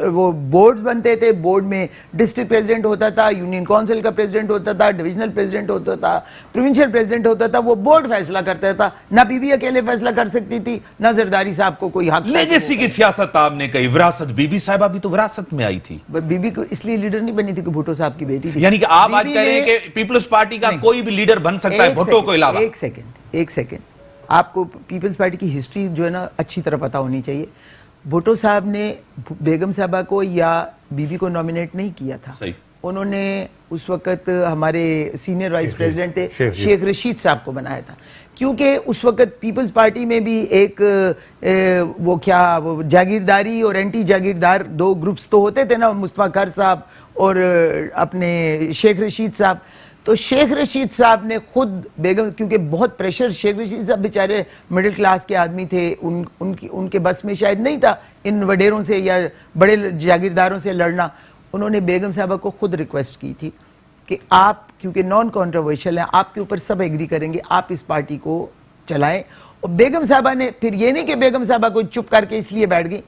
वो बोर्ड्स बनते थे, बोर्ड में डिस्ट्रिक्ट प्रेसिडेंट होता था, यूनियन काउंसिल का प्रेसिडेंट होता था, डिविजनल प्रेसिडेंट होता था, प्रोविंशियल प्रेसिडेंट होता था, वो बोर्ड फैसला करता था। ना बीबी अकेले फैसला कर सकती थी, ना जरदारी साहब को कोई हक। लेगेसी की सियासत आपने कही, विरासत, बीबी साहिबा भी तो विरासत में आई थी। बीबी को इसलिए लीडर नहीं बनी थी कि भुट्टो साहब की बेटी थी। यानी कि आप आज कह रहे हैं कि पीपल्स पार्टी का कोई भी लीडर बन सकता है भुट्टो को अलावा। एक सेकंड, आपको पीपल्स पार्टी की हिस्ट्री जो है ना अच्छी तरह पता होनी चाहिए। भुट्टो साहब ने बेगम साहबा को या बीबी को नॉमिनेट नहीं किया था। सही। उन्होंने उस वक्त हमारे सीनियर वाइस प्रेसिडेंट थे शेख रशीद साहब को बनाया था, क्योंकि उस वक्त पीपल्स पार्टी में भी एक वो जागीरदारी और एंटी जागीरदार दो ग्रुप्स तो होते थे ना, मुस्तफा खर साहब और अपने शेख रशीद साहब। तो शेख रशीद साहब ने खुद बेगम, क्योंकि बहुत प्रेशर, शेख रशीद साहब बेचारे मिडिल क्लास के आदमी थे, उनके बस में शायद नहीं था इन वडेरों से या बड़े जागीरदारों से लड़ना। उन्होंने बेगम साहबा को खुद रिक्वेस्ट की थी कि आप, क्योंकि नॉन कॉन्ट्रोवर्शियल हैं, आपके ऊपर सब एग्री करेंगे, आप इस पार्टी को चलाएं। और बेगम साहबा ने, फिर ये नहीं कि बेगम साहबा को चुप करके इसलिए बैठ गई,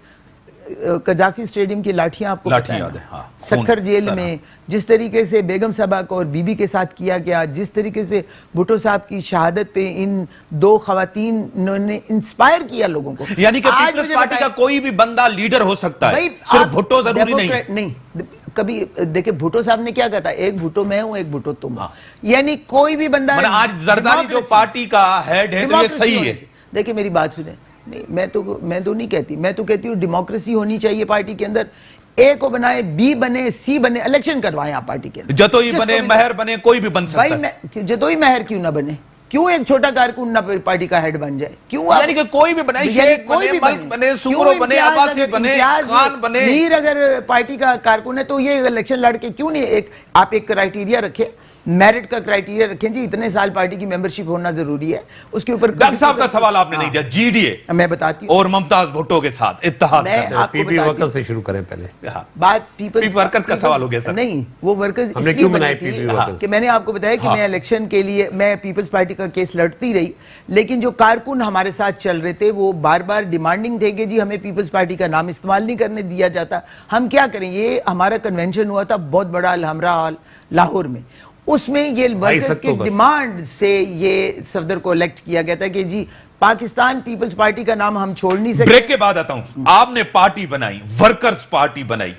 कजाफी स्टेडियम की लाठियां आपको पता है, हाँ, सक्खर जेल में जिस तरीके से बेगम साहबा को और बीबी के साथ किया गया, जिस तरीके से भुट्टो साहब की शहादत पे इन दो खवातीन ने इंस्पायर किया लोगों को। यानी कि पीपल्स पार्टी का कोई भी बंदा लीडर हो सकता है, सिर्फ भुट्टो जरूरी नहीं। कभी देखिए भुट्टो साहब ने क्या कहा था, एक भुट्टो मैं हूं, एक भुट्टो तुम। यानी कोई भी बंदा, आज जरदारी जो पार्टी का हेड है तो ये सही है। देखिए मेरी बात सुने, नहीं मैं तो नहीं कहती, मैं तो कहती हूँ डेमोक्रेसी होनी चाहिए पार्टी के अंदर। ए को बनाए, बी बने, सी बने, इलेक्शन करवाएं आप पार्टी के अंदर। जतोई बने, महर बने, कोई भी बन सकता है। भाई जतोई महर क्यों ना बने, क्यों एक छोटा कारकुन ना पार्टी का हेड बन जाए, क्यों? यानी कि कोई भी बने, शेख बने, मल्क बने, सुमरो बने, अब्बासी बने, खान बने। मीर अगर पार्टी का कारकुन है तो ये इलेक्शन लड़के क्यों नहीं, आप एक क्राइटेरिया रखे, मेरिट का क्राइटेरिया रखें जी, इतने साल पार्टी की मेंबरशिप होना जरूरी है। उसके ऊपर डॉक्टर साहब का सवाल आपने नहीं दिया, जीडीए मैं बताती हूं, और मुमताज भुट्टो के साथ इत्तेहाद पीपी वर्कर्स से शुरू करें पहले। बात पीपल्स वर्कर्स का सवाल हो गया सर। नहीं, वो वर्कर्स हमने क्यों बनाए पीपी वर्कर्स? कि मैंने आपको बताया कि मैं इलेक्शन के लिए मैं पीपल्स पार्टी का केस लड़ती रही, लेकिन जो कारकुन हमारे साथ चल रहे थे वो बार बार डिमांडिंग थे कि जी हमें पीपल्स पार्टी का नाम इस्तेमाल नहीं करने दिया जाता, हम क्या करें। ये हमारा कन्वेंशन हुआ था बहुत बड़ा अलहमरा हॉल लाहौर में, उसमें ये वर्कर्स की डिमांड से ये सफदर को इलेक्ट किया गया था कि जी पाकिस्तान पीपल्स पार्टी का नाम हम छोड़ नहीं सकते। ब्रेक के बाद आता हूं। आपने पार्टी बनाई, वर्कर्स पार्टी बनाई,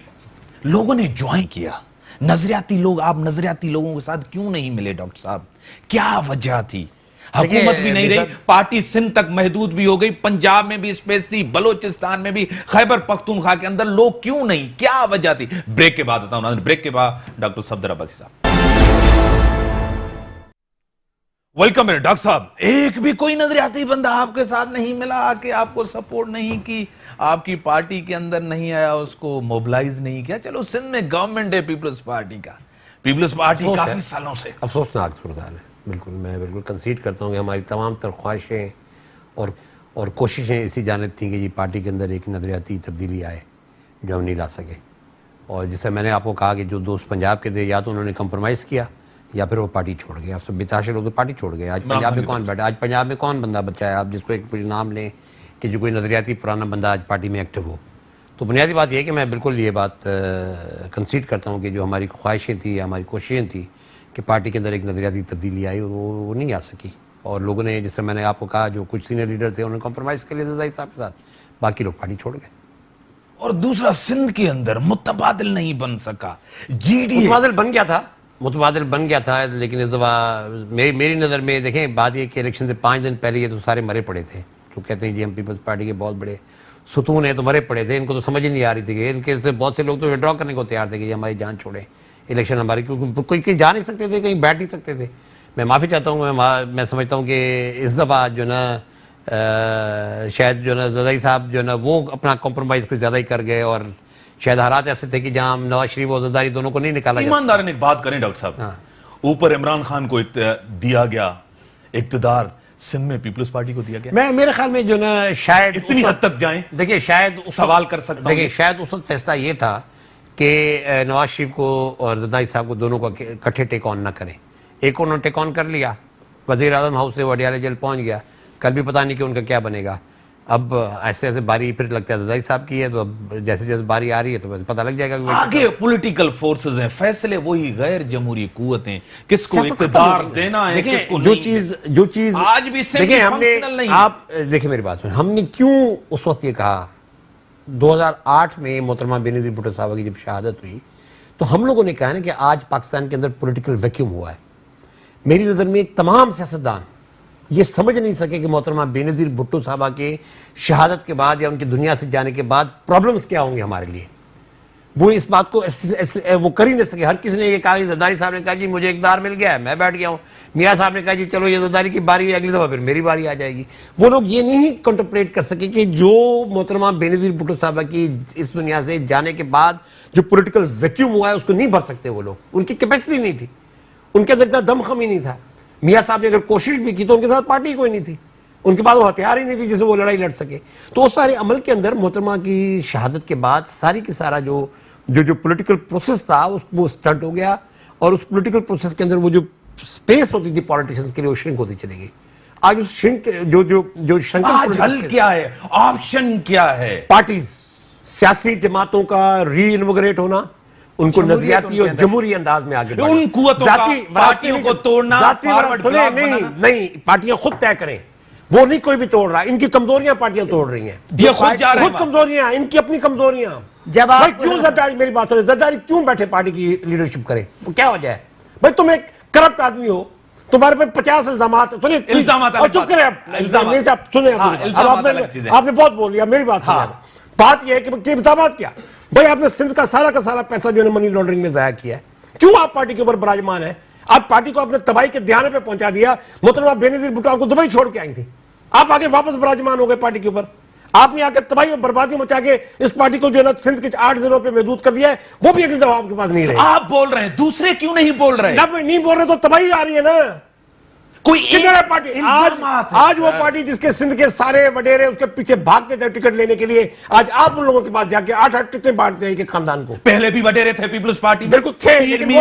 लोगों ने ज्वाइन किया, नजरियाती लोग, आप नजरियाती लोगों के साथ क्यों नहीं मिले डॉक्टर साहब, क्या वजह थी? हुकूमत भी नहीं रही, पार्टी सिंध तक महदूद भी हो गई, पंजाब में भी स्पेस थी, बलोचिस्तान में भी, खैबर पख्तूनख्वा के अंदर लोग क्यों नहीं, क्या वजह थी? ब्रेक के बाद बताऊं। ब्रेक के बाद डॉक्टर सफदर अब्बासी साहब। वेलकम मेरे डॉक्टर साहब। एक भी कोई नजरियाती बंदा आपके साथ नहीं मिला, आके आपको सपोर्ट नहीं की, आपकी पार्टी के अंदर नहीं आया, उसको मोबिलाइज नहीं किया? चलो सिंध में गवर्नमेंट है पीपल्स पार्टी का, पीपल्स पार्टी काफी सालों से अफसोसनाक सूरत है। बिल्कुल, मैं बिल्कुल कंसीड करता हूँ कि हमारी तमाम तर ख्वाहिशें और कोशिशें इसी जानिब थी कि जी पार्टी के अंदर एक नजरियाती तब्दीली आए जो हम नहीं ला सके। और जैसे मैंने आपको कहा कि जो दोस्त पंजाब के थे, या तो उन्होंने कंप्रोमाइज़ किया या फिर वो पार्टी छोड़ गए। अब सब बेताशे लोग तो पार्टी छोड़ गए। आज पंजाब में कौन बैठा, आज पंजाब में कौन बंदा बचा है आप जिसको एक नाम लें कि जो कोई नजरियाती पुराना बंदा आज पार्टी में एक्टिव हो? तो बुनियादी बात यह है कि मैं बिल्कुल ये बात कंसीड करता हूँ कि जो हमारी ख्वाहिशें थी या हमारी कोशिशें थी कि पार्टी के अंदर एक नजरियाती तब्दीली आई, वो नहीं आ सकी। और लोगों ने, जैसे मैंने आपको कहा, जो कुछ सीनियर लीडर थे उन्होंने कॉम्प्रोमाइज़ कर लिया जरदारी साहब के साथ, बाकी लोग पार्टी छोड़ गए। और दूसरा, सिंध के अंदर मुतबादिल नहीं बन सका, जीडीए मुतबादिल बन गया था, लेकिन इस दफ़ा मेरी नज़र में देखें, बात ये कि इलेक्शन से 5 दिन पहले ये तो सारे मरे पड़े थे, जो कहते हैं जी हम पीपल्स पार्टी के बहुत बड़े सुतून है, तो मरे पड़े थे। इनको तो समझ ही नहीं आ रही थी कि इनके से बहुत से लोग तो विड्रॉ करने को तैयार थे कि हमारी जान छोड़े, इलेक्शन हमारी, क्योंकि कोई कहीं जा नहीं सकते थे, कहीं बैठ नहीं सकते थे। मैं माफ़ी चाहता हूँ, मैं समझता हूँ कि इस दफ़ा जो ना शायद जो ना जरदारी साहब जो ना वो अपना कॉम्प्रोमाइज़ कुछ ज़्यादा ही कर गए, और शायद हालात ऐसे थे कि जहाँ नवाज शरीफ और जरदारी दोनों को नहीं निकाला। ईमानदार ने एक बात करें डॉक्टर साहब, ऊपर इमरान खान को दिया गया इक्तदार, सिंध में पीपल्स पार्टी को दिया गया। मेरे ख्याल में जो ना शायद इतनी हद तक जाएं, देखिए शायद सवाल कर सकता हूं, देखिए शायद उस वक्त फैसला ये था कि नवाज शरीफ को और जरदारी साहब को दोनों को इकट्ठे टेक ऑन ना करें। एक उन्होंने टेक ऑन कर लिया, वज़ीर आज़म हाउस से वो अडियाला जेल पहुंच गया, कल भी पता नहीं कि उनका क्या बनेगा। अब ऐसे ऐसे बारी फिर लगता है जरदारी साहब की है, तो अब जैसे जैसे बारी आ रही है तो बस पता लग जाएगा कि आगे पॉलिटिकल फोर्सेस हैं, फैसले वही गैर जमहूरी कुव्वतें, किसको सियासत खत्म इक़्तिदार हो गई। देना है, देखिए, किसको जो नहीं। चीज आज भी देखिए हमने functional नहीं। आप देखिए मेरी बात सुनिए, हमने क्यों उस वक्त ये कहा 2008 में मोहतरमा बेनज़ीर भुट्टो साहब की जब शहादत हुई, तो हम लोगों ने कहा ना कि आज पाकिस्तान के अंदर पॉलिटिकल वैक्यूम हुआ है। मेरी नज़र में तमाम सियासतदान ये समझ नहीं सके कि मोहतरमा बेनज़ीर भुट्टो साहबा के शहादत के बाद या उनकी दुनिया से जाने के बाद प्रॉब्लम्स क्या होंगे हमारे लिए। वो इस बात को वो कर ही नहीं सके। हर किसी ने ये कहा, जरदारी साहब ने कहा जी मुझे इक़्तिदार मिल गया है, मैं बैठ गया हूँ। मियाँ साहब ने कहा जी चलो ये जरदारी की बारी है, अगली दफ़ा फिर मेरी बारी आ जाएगी। वो लोग ये नहीं कंटेम्पलेट कर सके कि जो मोहतरमा बेनज़ीर भुट्टो साहबा की इस दुनिया से जाने के बाद जो पॉलिटिकल वैक्यूम हुआ है उसको नहीं भर सकते वो लोग। उनकी कैपेसिटी नहीं थी, उनके अंदर इतना दमखम ही नहीं था। मियाँ साहब ने अगर कोशिश भी की तो उनके साथ पार्टी कोई नहीं थी, उनके पास वो हथियार ही नहीं थी जिससे वो लड़ाई लड़ सके। तो उस सारे अमल के अंदर मोहतरमा की शहादत के बाद सारी की सारा जो पॉलिटिकल प्रोसेस था वो स्टंट हो गया, और उस पॉलिटिकल प्रोसेस के अंदर वो जो स्पेस होती थी पॉलिटिशियंस के लिए वो श्रिंक होती चली गई। आज उस श्रिंक जो आज हल क्या है, ऑप्शन क्या है? पार्टीज, सियासी जमातों का री इनवोगरेट होना, उनको नजरियाती और जमहूरी अंदाज में आगे उन कुव्वतों का, पार्टियों को तोड़ना, फॉरवर्ड ब्लॉक बनाना। नहीं, पार्टियां खुद तय करें, वो नहीं कोई भी तोड़ रहा। इनकी कमजोरियां पार्टियां तोड़ रही हैं, ये खुद जा रहे हैं। खुद कमजोरियां, इनकी अपनी कमजोरियां। जब आप भाई क्यों जरदारी, मेरी बात सुनिए, जरदारी क्यों बैठे पार्टी की लीडरशिप करे, वो क्या वजह है? भाई तुम एक करप्ट आदमी हो, तुम्हारे पे 50 इल्जामात, सुनिए इल्जामात, चुप करें आप, सुने आपने बहुत बोल लिया, मेरी बात सुनिए। बात यह है कि इल्जामात क्या भाई, आपने सिंध का सारा पैसा जो है मनी लॉन्ड्रिंग में जाया किया है, क्यों आप पार्टी के ऊपर विराजमान है? आप पार्टी को अपने तबाही के ध्यान पे पहुंचा दिया। मोहतरमा बेनज़ीर भुट्टो आपको दुबई छोड़ के आई थी, आप आगे वापस विराजमान हो गए पार्टी के ऊपर। आपने आकर तबाही और बर्बादी मचा के इस पार्टी को जो है सिंध के 8 जिलों पे महदूद कर दिया है, वो भी अगली दफा आपके पास नहीं रहे। आप बोल रहे हैं, दूसरे क्यों नहीं बोल रहे? नहीं बोल रहे तो तबाही आ रही है ना। कोई किधर है पार्टी? आज वो पार्टी जिसके सिंध के सारे वडेरे उसके पीछे भागते थे टिकट लेने के लिए, आज आप उन लोगों के पास जाके 8-8 टिकटें बांटते हैं एक खानदान को। पहले भी वडेरे थे पीपल्स पार्टी, बिल्कुल थे, लेकिन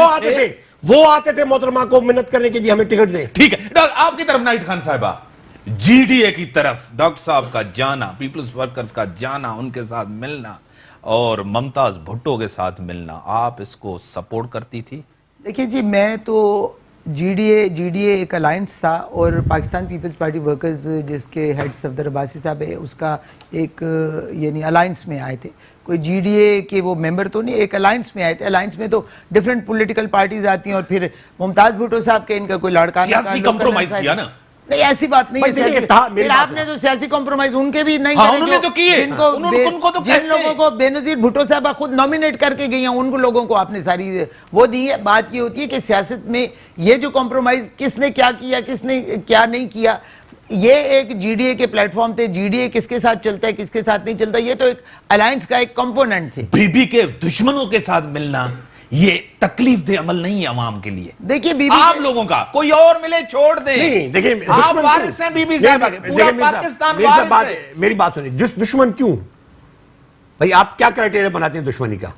वो आते थे मोहतरमा को मिन्नत करने के लिए हमें टिकट दे। ठीक है, आपकी तरफ नाहिद खान साहिबा, जीडीए की तरफ डॉक्टर साहब का जाना, पीपल्स वर्कर्स का जाना, उनके साथ मिलना और मुमताज भुट्टो के साथ मिलना, आप इसको सपोर्ट करती थी? देखिए जी, मैं तो जीडीए एक अलायंस था, और पाकिस्तान पीपल्स पार्टी वर्कर्स जिसके हेड सफदर अब्बासी साहब है, उसका एक यानी अलायंस में आए थे। कोई जीडीए के वो मेंबर तो नहीं, एक अलायंस में आए थे। अलायंस में तो डिफरेंट पॉलिटिकल पार्टीज आती हैं, और फिर मुमताज भुट्टो साहब के इनका कोई लड़का कॉम्प्रोमाइज किया ना? नहीं, ऐसी बात नहीं है। फिर आपने तो सियासी कॉम्प्रोमाइज उनके भी नहीं करे, उन्होंने तो किए, उनको तो जिन लोगों को बेनज़ीर भुट्टो साहब खुद नॉमिनेट करके गई हैं, उन लोगों को आपने सारी वो दी है। बात ये होती है कि सियासत में ये जो कॉम्प्रोमाइज किसने क्या किया, किसने क्या नहीं किया, ये एक जीडीए के प्लेटफॉर्म थे। जीडीए किसके साथ चलता है, किसके साथ नहीं चलता, ये तो एक अलायंस का एक कंपोनेंट थे। बीबी के दुश्मनों के साथ मिलना ये तकलीफ दे अमल नहीं है अवाम के लिए। देखिए बीबी आप लोगों का कोई और मिले छोड़ दे। नहीं देखिए, आप वारिस हैं बीबी साहब के, पूरा पाकिस्तान वारिस है। मेरी बात सुनिए, दुश्मन क्यों भाई? आप क्या क्राइटेरिया बनाते हैं दुश्मनी का?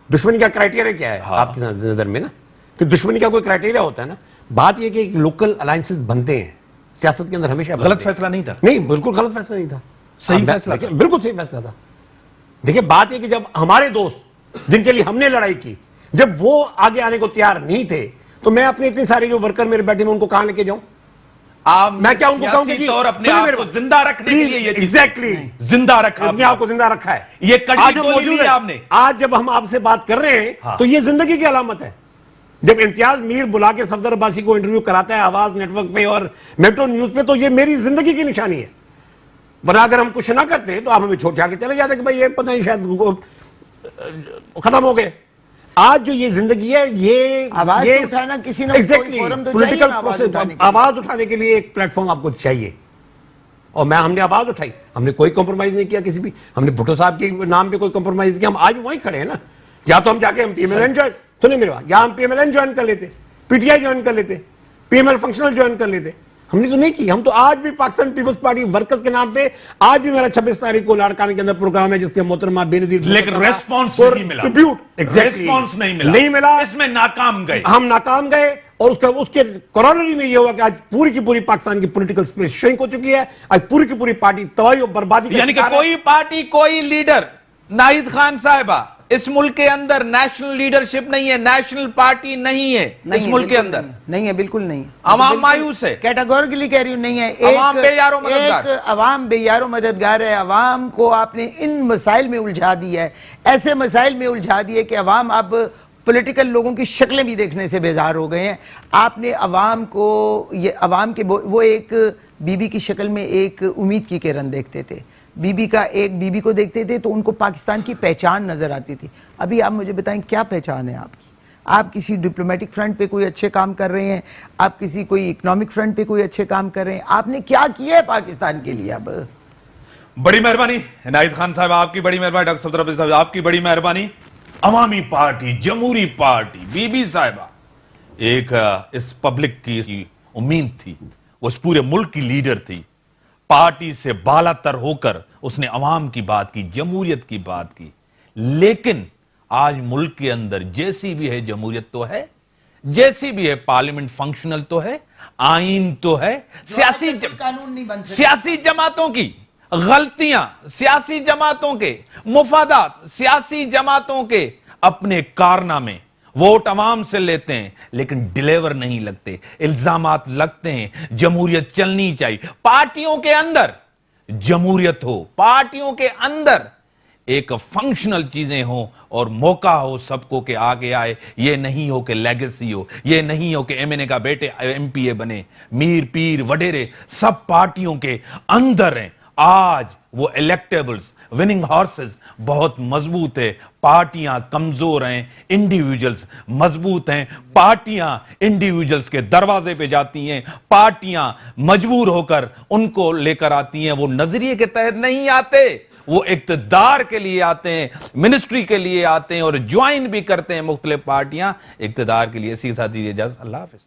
दुश्मनी का क्राइटेरिया क्या है आपकी नजर में ना? कि दुश्मनी का कोई क्राइटेरिया होता है ना? बात यह कि लोकल अलायंसेस बनते हैं सियासत के अंदर हमेशा। गलत फैसला नहीं था? नहीं, बिल्कुल गलत फैसला नहीं था, सही फैसला, बिल्कुल सही फैसला था। देखिए बात यह कि जब हमारे दोस्त जिनके लिए हमने लड़ाई की, जब वो आगे आने को तैयार नहीं थे, तो मैं अपने इतने सारे जो वर्कर मेरे बैठे में उनको कहां लेके जाऊं? मैं क्या उनको कहूंगा कि और अपने आप को जिंदा रखने के लिए ये एग्जैक्टली जिंदा रखा, अपने आप को जिंदा रखा है। ये कड़ी आज मौजूद है आपने। आज जब हम आपसे बात कर रहे हैं तो ये जिंदगी की अलामत है। जब इम्तियाज मीर बुला के सफदर अब्बासी को इंटरव्यू कराता है आवाज नेटवर्क पे और मेट्रो न्यूज पे, तो ये मेरी जिंदगी की निशानी है। वरना अगर हम कुछ ना करते तो आप हमें छोड़ छाड़ के चले जाते कि भाई ये पता नहीं शायद खत्म हो गए। आज जो ये जिंदगी है, ये उठाना किसी ने पॉलिटिकल प्रोसेस, आवाज उठाने के लिए एक प्लेटफॉर्म आपको चाहिए, और हमने आवाज उठाई। हमने कोई कॉम्प्रोमाइज नहीं किया किसी भी, हमने भुट्टो साहब के नाम पे कोई कॉम्प्रोमाइज किया। हम आज भी वहीं खड़े हैं ना। या तो हम जाके हम पीएमएल ज्वाइन, सुनिए मेरी बात, या हम पीएमएल ज्वाइन कर लेते, पीटीआई ज्वाइन कर लेते, पीएमएल फंक्शनल ज्वाइन कर लेते। हमने तो नहीं की। हम तो आज भी पाकिस्तान पीपल्स पार्टी वर्कर्स के नाम पे, आज भी मेरा 26 तारीख को लाड़काने के अंदर प्रोग्राम है जिसके मोहतरमा बेनज़ीर, लेकिन रेस्पॉन्स नहीं मिला। ट्रिब्यूट रेस्पॉन्स नहीं मिला, नहीं मिला। इसमें नाकाम गए, हम नाकाम गए। और उसके कॉरोलरी में ये हुआ कि आज पूरी की पूरी पाकिस्तान की पॉलिटिकल स्पेस श्रिंक हो चुकी है। आज पूरी की पूरी पार्टी तबाही और बर्बादी का यानी कि शिकार है। कोई पार्टी, कोई लीडर, नाहिद खान साहिबा, इस मुल्क के अंदर नेशनल लीडरशिप नहीं है, नेशनल पार्टी नहीं है इस मुल्क के अंदर। नहीं है, बिल्कुल नहीं है। अवाम मायूस है, कैटेगोरिकली कह रही हूं, नहीं है। अवाम बेयारो मददगार, अवाम बेयारो मददगार है। अवाम को आपने इन मसाइल में उलझा दिया है, ऐसे मसाइल में उलझा दिए कि अवाम अब पॉलिटिकल लोगों की शक्लें भी देखने से बेजार हो गए हैं। आपने अवाम को, ये अवाम के वो एक बीबी की शक्ल में एक उम्मीद की किरण देखते थे, बीबी को देखते थे तो उनको पाकिस्तान की पहचान नजर आती थी। अभी आप मुझे बताएं क्या पहचान है आपकी? आप किसी डिप्लोमेटिक फ्रंट पे कोई अच्छे काम कर रहे हैं, आप किसी कोई इकोनॉमिक फ्रंट पे कोई अच्छे काम कर रहे हैं, आपने क्या किया है पाकिस्तान के लिए? अब बड़ी मेहरबानी नाहिद खान साहब, आपकी बड़ी मेहरबानी। डॉक्टर सफदर साहब, आपकी बड़ी मेहरबानी। अवामी पार्टी, जमहूरी पार्टी, बीबी साहिबा एक इस पब्लिक की उम्मीद थी, उस पूरे मुल्क की लीडर थी। पार्टी से बालातर होकर उसने अवाम की बात की, जमहूरियत की बात की। लेकिन आज मुल्क के अंदर जैसी भी है जमहूरियत तो है, जैसी भी है पार्लियामेंट फंक्शनल तो है, आइन तो है, कानून नहीं बन सकता। सियासी जमातों की गलतियां, सियासी जमातों के मुफादात, सियासी जमातों के अपने कारनामे, वोट अवाम से लेते हैं लेकिन डिलीवर नहीं लगते, इल्जामात लगते हैं। जमहूरियत चलनी चाहिए, पार्टियों के अंदर जमहूरियत हो, पार्टियों के अंदर एक फंक्शनल चीजें हो और मौका हो सबको के आगे आए। ये नहीं हो कि लेगेसी हो, ये नहीं हो कि एमएनए का बेटे एमपीए बने। मीर पीर वडेरे सब पार्टियों के अंदर हैं। आज वो इलेक्टेबल्स, विनिंग हॉर्सेस बहुत मजबूत है, पार्टियां कमजोर हैं, इंडिविजुअल्स मजबूत हैं। पार्टियां इंडिविजुअल्स के दरवाजे पे जाती हैं, पार्टियां मजबूर होकर उनको लेकर आती हैं। वो नजरिए के तहत नहीं आते, वो इक्तदार के लिए आते हैं, मिनिस्ट्री के लिए आते हैं और ज्वाइन भी करते हैं मुख्तलिफ पार्टियां इक्तदार के लिए। इसी के साथ दीजिए इजाजत, अल्लाह हाफिज।